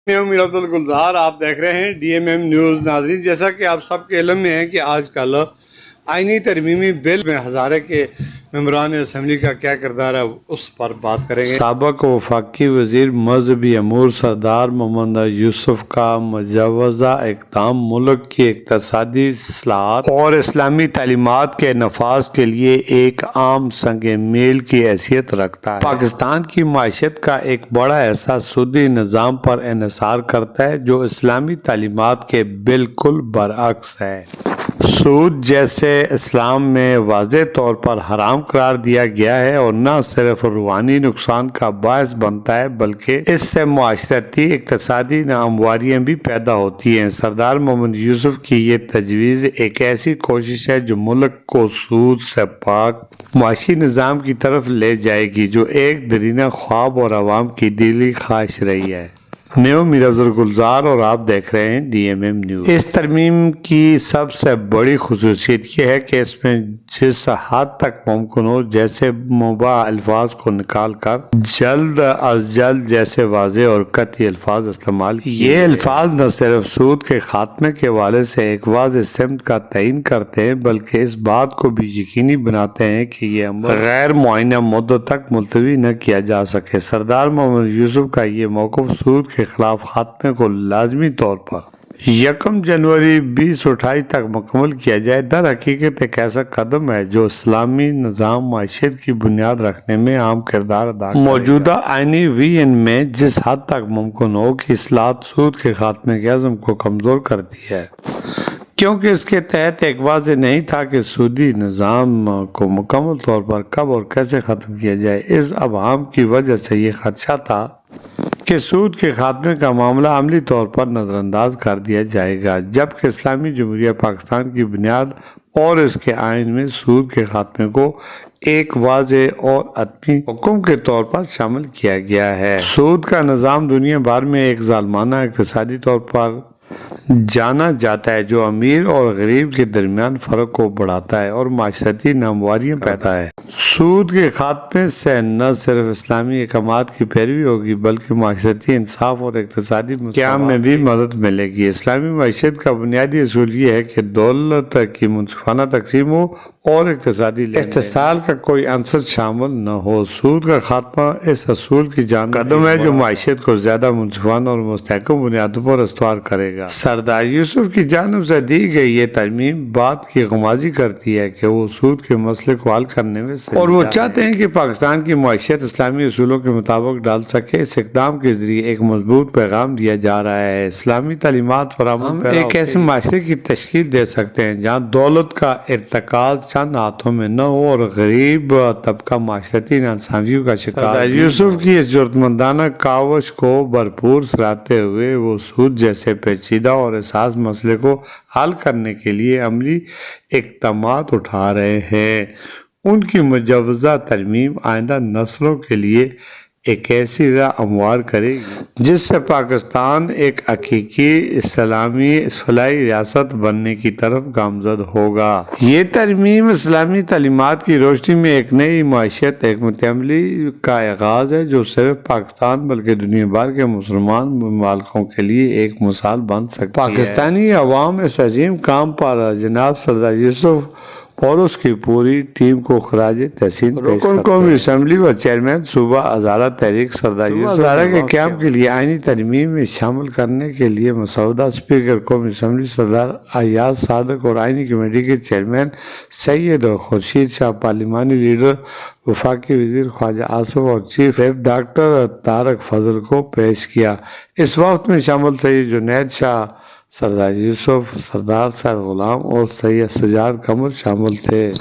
میں امیر عبدالگلزار، آپ دیکھ رہے ہیں ڈی ایم ایم نیوز۔ ناظرین، جیسا کہ آپ سب کے علم میں ہے کہ آج کل آئینی ترمیمی بل میں ہزارے کے ممبران اسمبلی کا کیا کردار ہے، اس پر بات کریں گے۔ سابق وفاقی وزیر مذہبی امور سردار محمد یوسف کا مجوزہ اقدام ملک کی اقتصادی اصلاحات اور اسلامی تعلیمات کے نفاذ کے لیے ایک عام سنگ میل کی حیثیت رکھتا ہے۔ پاکستان کی معیشت کا ایک بڑا حصہ سودی نظام پر انحصار کرتا ہے جو اسلامی تعلیمات کے بالکل برعکس ہے۔ سود جیسے اسلام میں واضح طور پر حرام قرار دیا گیا ہے اور نہ صرف روحانی نقصان کا باعث بنتا ہے بلکہ اس سے معاشرتی اقتصادی ناہمواریاں بھی پیدا ہوتی ہیں۔ سردار محمد یوسف کی یہ تجویز ایک ایسی کوشش ہے جو ملک کو سود سے پاک معاشی نظام کی طرف لے جائے گی جو ایک دیرینہ خواب اور عوام کی دلی خواہش رہی ہے۔ میں امیر عبدالگلزار اور آپ دیکھ رہے ہیں ڈی ایم ایم نیوز۔ اس ترمیم کی سب سے بڑی خصوصیت یہ ہے کہ اس میں جس حد تک ممکن ہو جیسے مباح الفاظ کو نکال کر جلد از جلد جیسے واضح اور قطعی الفاظ استعمال کیے۔ یہ الفاظ نہ صرف سود کے خاتمے کے حوالے سے ایک واضح سمت کا تعین کرتے ہیں بلکہ اس بات کو بھی یقینی بناتے ہیں کہ یہ عمل غیر معینہ مدت تک ملتوی نہ کیا جا سکے۔ سردار محمد یوسف کا یہ موقف سود کے خلاف خاتمے کو لازمی طور پر 1 جنوری 2028 تک مکمل کیا جائے در حقیقت ایک ایسا قدم ہے جو اسلامی نظام معیشت کی بنیاد رکھنے میں اہم کردار ادا کرے گا۔ موجودہ آئینی ویژن میں جس حد تک ممکن ہو کہ اصلاحات سود کے خاتمے کے عزم کو کمزور کرتی ہے کیونکہ اس کے تحت ایک واضح نہیں تھا کہ سودی نظام کو مکمل طور پر کب اور کیسے ختم کیا جائے۔ اس ابہام کی وجہ سے یہ خدشہ تھا کہ سود کے خاتمے کا معاملہ عملی طور پر نظر انداز کر دیا جائے گا جبکہ اسلامی جمہوریہ پاکستان کی بنیاد اور اس کے آئین میں سود کے خاتمے کو ایک واضح اور حتمی حکم کے طور پر شامل کیا گیا ہے۔ سود کا نظام دنیا بھر میں ایک ظالمانہ اقتصادی طور پر جانا جاتا ہے جو امیر اور غریب کے درمیان فرق کو بڑھاتا ہے اور معاشرتی ناہمواریاں پیدا ہے۔ سود کے خاتمے سے نہ صرف اسلامی احکامات کی پیروی ہوگی بلکہ معاشرتی انصاف اور اقتصادی قیام میں بھی مدد ملے گی۔ اسلامی معیشت کا بنیادی اصول یہ ہے کہ دولت کی منصفانہ تقسیم ہو اور اقتصادی استحصال کا کوئی عنصر شامل نہ ہو۔ سود کا خاتمہ اس اصول کی جانب قدم ہے جو معیشت کو زیادہ منصفانہ اور مستحکم بنیادوں پر استوار کرے گا۔ سردار یوسف کی جانب سے دی گئی یہ ترمیم بات کی غمازی کرتی ہے کہ وہ سود کے مسئلے کو حل کرنے میں اور وہ چاہتے ہیں کہ پاکستان کی معیشت اسلامی اصولوں کے مطابق ڈال سکے۔ اس اقدام کے ذریعے ایک مضبوط پیغام دیا جا رہا ہے۔ اسلامی تعلیمات پر ہم ایک ایسے معاشرے کی تشکیل دے سکتے ہیں جہاں دولت کا ارتکاز چند ہاتھوں میں نہ ہو اور غریب طبقہ معاشرتی ناانصافیوں کا شکار۔ سردار یوسف کی اس جرأتمندانہ کاوش کو بھرپور سراہتے ہوئے وہ سود جیسے پیچیدہ اور حساس مسئلے کو حل کرنے کے لیے عملی اقدامات اٹھا رہے ہیں۔ ان کی مجوزہ ترمیم آئندہ نسلوں کے لیے ایک ایسی راہ ہموار کرے گی جس سے پاکستان ایک حقیقی اسلامی فلاحی ریاست بننے کی طرف گامزن ہوگا۔ یہ ترمیم اسلامی تعلیمات کی روشنی میں ایک نئی معیشت حکمت عملی کا آغاز ہے جو صرف پاکستان بلکہ دنیا بھر کے مسلمان ممالکوں کے لیے ایک مثال بن سکتی ہے۔ پاکستانی عوام اس عظیم کام پر جناب سردار یوسف اور اس کی پوری ٹیم کو خراج تحسین پیش کرتے ہیں۔ قومی اسمبلی و چیئرمین صوبہ ہزارہ تحریک سردار یوسف کے قیام کے لیے آئینی ترمیم میں شامل کرنے کے لیے مسودہ اسپیکر قومی اسمبلی سردار ایاز صادق اور آئینی کمیٹی کے چیئرمین سید خورشید شاہ، پارلیمانی لیڈر وفاقی وزیر خواجہ آصف اور چیف ویپ ڈاکٹر طارق فضل کو پیش کیا۔ اس وقت میں شامل سید جنید شاہ، سردار یوسف، سردار سید غلام اور سید سجاد قمر شامل تھے۔